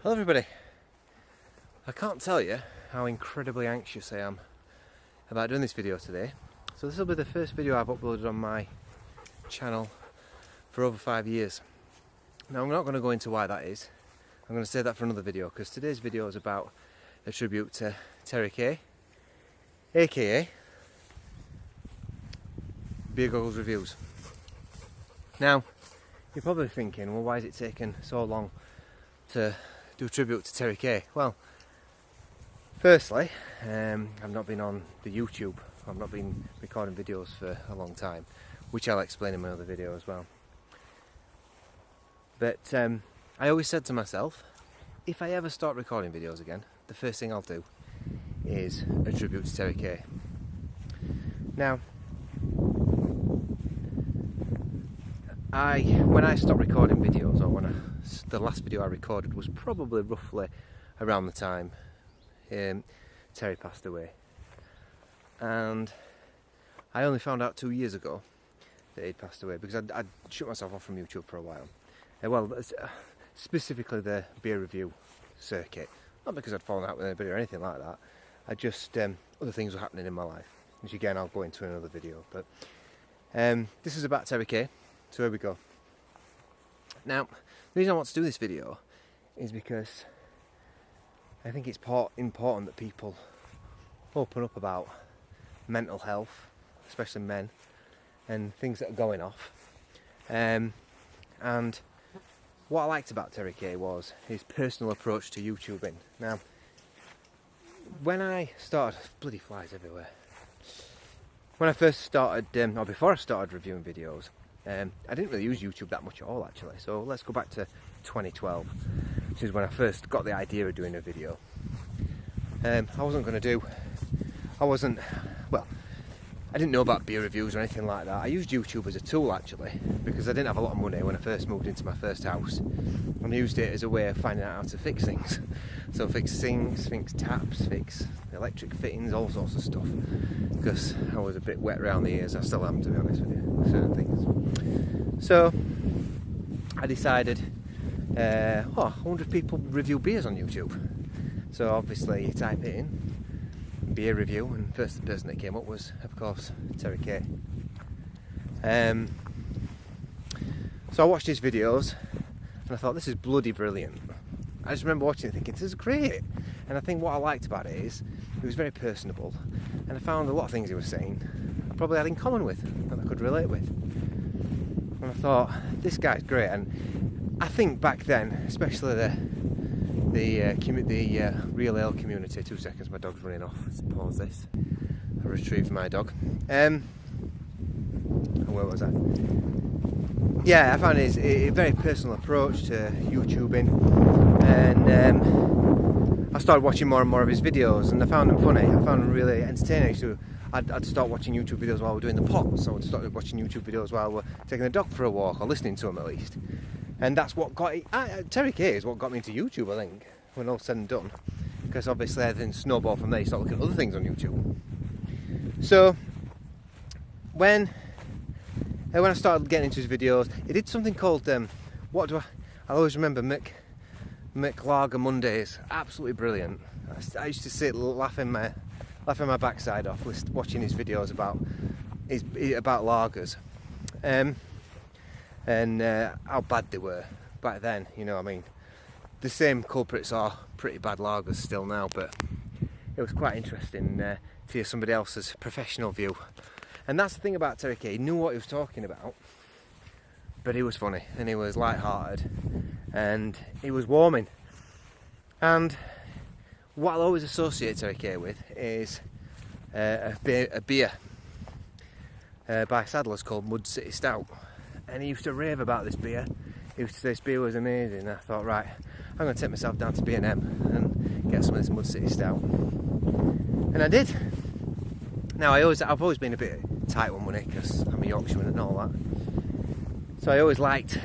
Hello everybody. I can't tell you how incredibly anxious I am about doing this video today. So this will be the first video I've uploaded on my channel for over 5 years. Now I'm not going to go into why that is. I'm going to save that for another video, because today's video is about a tribute to Terry Kay, aka Beer Goggles Reviews. Now you're probably thinking, well, why is it taking so long to do a tribute to Terry Kay? Well, firstly, I've not been on the YouTube. I've not been recording videos for a long time, which I'll explain in my other video as well. But I always said to myself, if I ever start recording videos again, the first thing I'll do is a tribute to Terry Kay. Now, when I stopped recording videos, or the last video I recorded was probably roughly around the time Terry passed away, and I only found out 2 years ago that he'd passed away, because I'd shut myself off from YouTube for a while. Well, specifically the beer review circuit, not because I'd fallen out with anybody or anything like that. I just other things were happening in my life, which again I'll go into in another video. But this is about Terry Kay. So here we go. Now, the reason I want to do this video is because I think it's important that people open up about mental health, especially men, and things that are going off. And what I liked about Terry Kay was his personal approach to YouTubing. Now, when I started, bloody flies everywhere. When I first started, or before I started reviewing videos, I didn't really use YouTube that much at all, actually. So let's go back to 2012, which is when I first got the idea of doing a video. I didn't know about beer reviews or anything like that. I used YouTube as a tool, actually, because I didn't have a lot of money when I first moved into my first house, and I used it as a way of finding out how to fix things. So fix sinks, fix taps, fix electric fittings, all sorts of stuff, because I was a bit wet around the ears. I still am, to be honest with you, certain things. So I decided, I wonder if people review beers on YouTube. So obviously you type it in, beer review, and first person that came up was, of course, Terry Kay. So I watched his videos and I thought, this is bloody brilliant. I just remember watching it thinking, this is great. And I think what I liked about it is he was very personable, and I found a lot of things he was saying I probably had in common with, that I could relate with. And I thought, this guy's great. And I think back then, especially the real ale community. 2 seconds, my dog's running off. Let's pause this. I retrieved my dog. Where was I? Yeah, I found his a very personal approach to YouTubing, and I started watching more and more of his videos, and I found them funny. I found them really entertaining. So I'd start watching YouTube videos while we're doing the pots. So I'd start watching YouTube videos while we're taking the dog for a walk, or listening to them at least. And that's what got it. Terry Kay is what got me into YouTube, I think, when all said and done. Because obviously I then snowball from there. You start looking at other things on YouTube. So when I started getting into his videos, he did something called I always remember McLager Mondays. Absolutely brilliant. I used to sit laughing my backside off watching his videos about lagers, and how bad they were back then. You know, I mean, the same culprits are pretty bad lagers still now, but it was quite interesting to hear somebody else's professional view. And that's the thing about Terry Kay. He knew what he was talking about, but he was funny, and he was light-hearted, and he was warming. And what I'll always associate Terry Kay with is a beer by Sadler's called Mud City Stout. And he used to rave about this beer. He used to say this beer was amazing. And I thought, right, I'm going to take myself down to B&M and get some of this Mud City Stout. And I did. Now I've always been a bit tight on money, because I'm a Yorkshireman and all that. So I always liked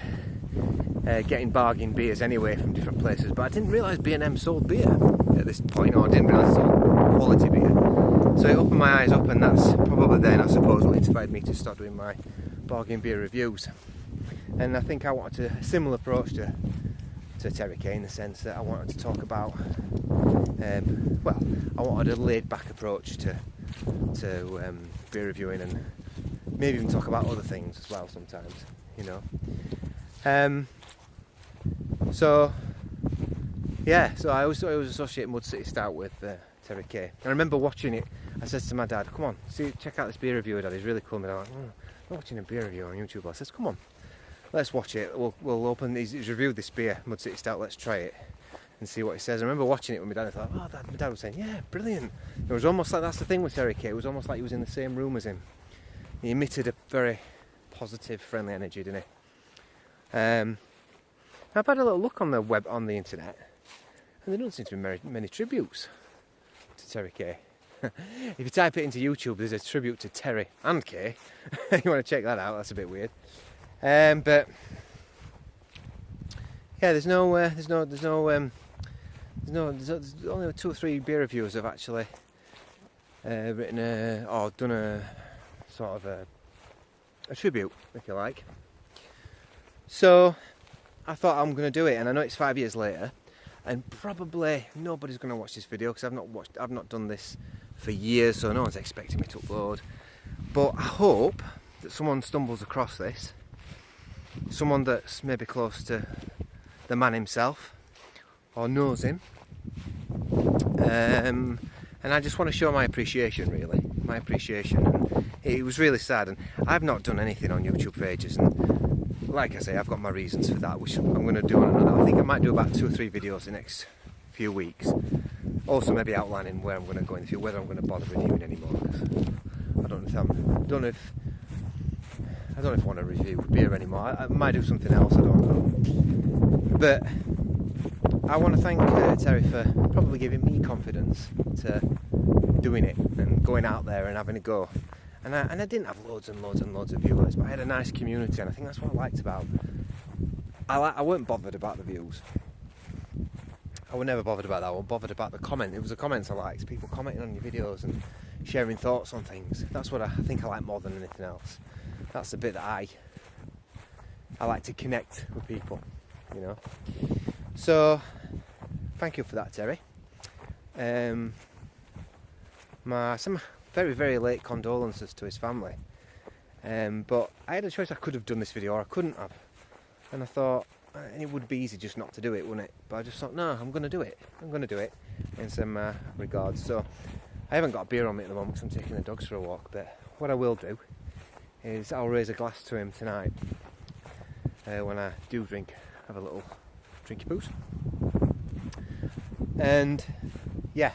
getting bargain beers anyway from different places. But I didn't realise B&M sold beer at this point, or I didn't realise it sold quality beer. So it opened my eyes up, and that's probably then, I suppose, what inspired me to start doing my bargain beer reviews. And I think I wanted a similar approach to to Terry K, in the sense that I wanted to talk about, well, I wanted a laid-back approach to beer reviewing, and maybe even talk about other things as well sometimes, you know. So yeah, so I always associate Mud City Stout with Terry K. And I remember watching it. I said to my dad, "Come on, check out this beer review, Dad. He's really cool." And I'm like, I'm watching a beer review on YouTube. I says, "Come on, let's watch it. We'll open." He's reviewed this beer, Mud City Stout. Let's try it and see what he says. I remember watching it with my dad. I thought, "Oh, Dad." My dad was saying, "Yeah, brilliant." It was almost like, that's the thing with Terry K. It was almost like he was in the same room as him. He emitted a very positive, friendly energy, didn't he? I've had a little look on the internet, and there don't seem to be many tributes to Terry K. If you type it into YouTube, there's a tribute to Terry and K. You want to check that out? That's a bit weird. But yeah, there's only 2 or 3 beer reviewers have actually written or done a sort of a tribute, if you like. So I thought, I'm going to do it, and I know it's 5 years later, and probably nobody's going to watch this video because I've not done this for years, so no one's expecting me to upload. But I hope that someone stumbles across this, someone that's maybe close to the man himself or knows him, and I just want to show my appreciation, really, my appreciation. And it was really sad, and I've not done anything on YouTube for ages, and like I say, I've got my reasons for that, which I'm going to do on another. I think I might do about 2 or 3 videos the next few weeks. Also, maybe outlining where I'm going to go in the future, whether I'm going to bother reviewing anymore. I don't know if I want to review beer anymore. I might do something else. I don't know. But I want to thank Terry for probably giving me confidence to doing it and going out there and having a go. And I didn't have loads and loads and loads of viewers, but I had a nice community, and I think that's what I liked about. I weren't bothered about the views. I was never bothered about that. I was bothered about the comment. It was the comments I liked. People commenting on your videos and sharing thoughts on things. That's what I think I like more than anything else. That's the bit that I like to connect with people, you know. So thank you for that, Terry. Some very, very late condolences to his family. But I had a choice. I could have done this video or I couldn't have. And I thought, and it would be easy just not to do it, wouldn't it? But I just thought, no, I'm going to do it. I'm going to do it in some regards. So I haven't got a beer on me at the moment because I'm taking the dogs for a walk. But what I will do is I'll raise a glass to him tonight when I do drink, have a little drinky poos. And yeah,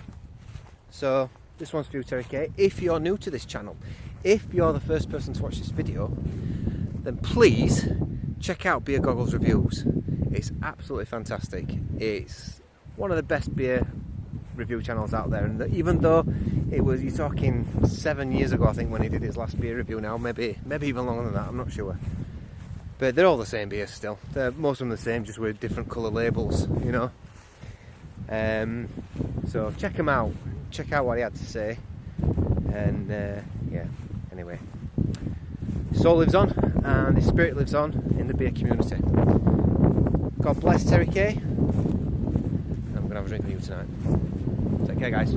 so this one's for you, Terry K. If you're new to this channel, if you're the first person to watch this video, then please check out Beer Goggles Reviews. It's absolutely fantastic. It's one of the best beer review channels out there, and even though you're talking 7 years ago, I think, when he did his last beer review, now maybe even longer than that, I'm not sure. But they're all the same beers still. Most of them the same, just with different colour labels, you know. So check him out. Check out what he had to say. And yeah, anyway. Soul lives on, and the spirit lives on in the beer community. God bless Terry K. I'm going to have a drink with you tonight. Take care, guys.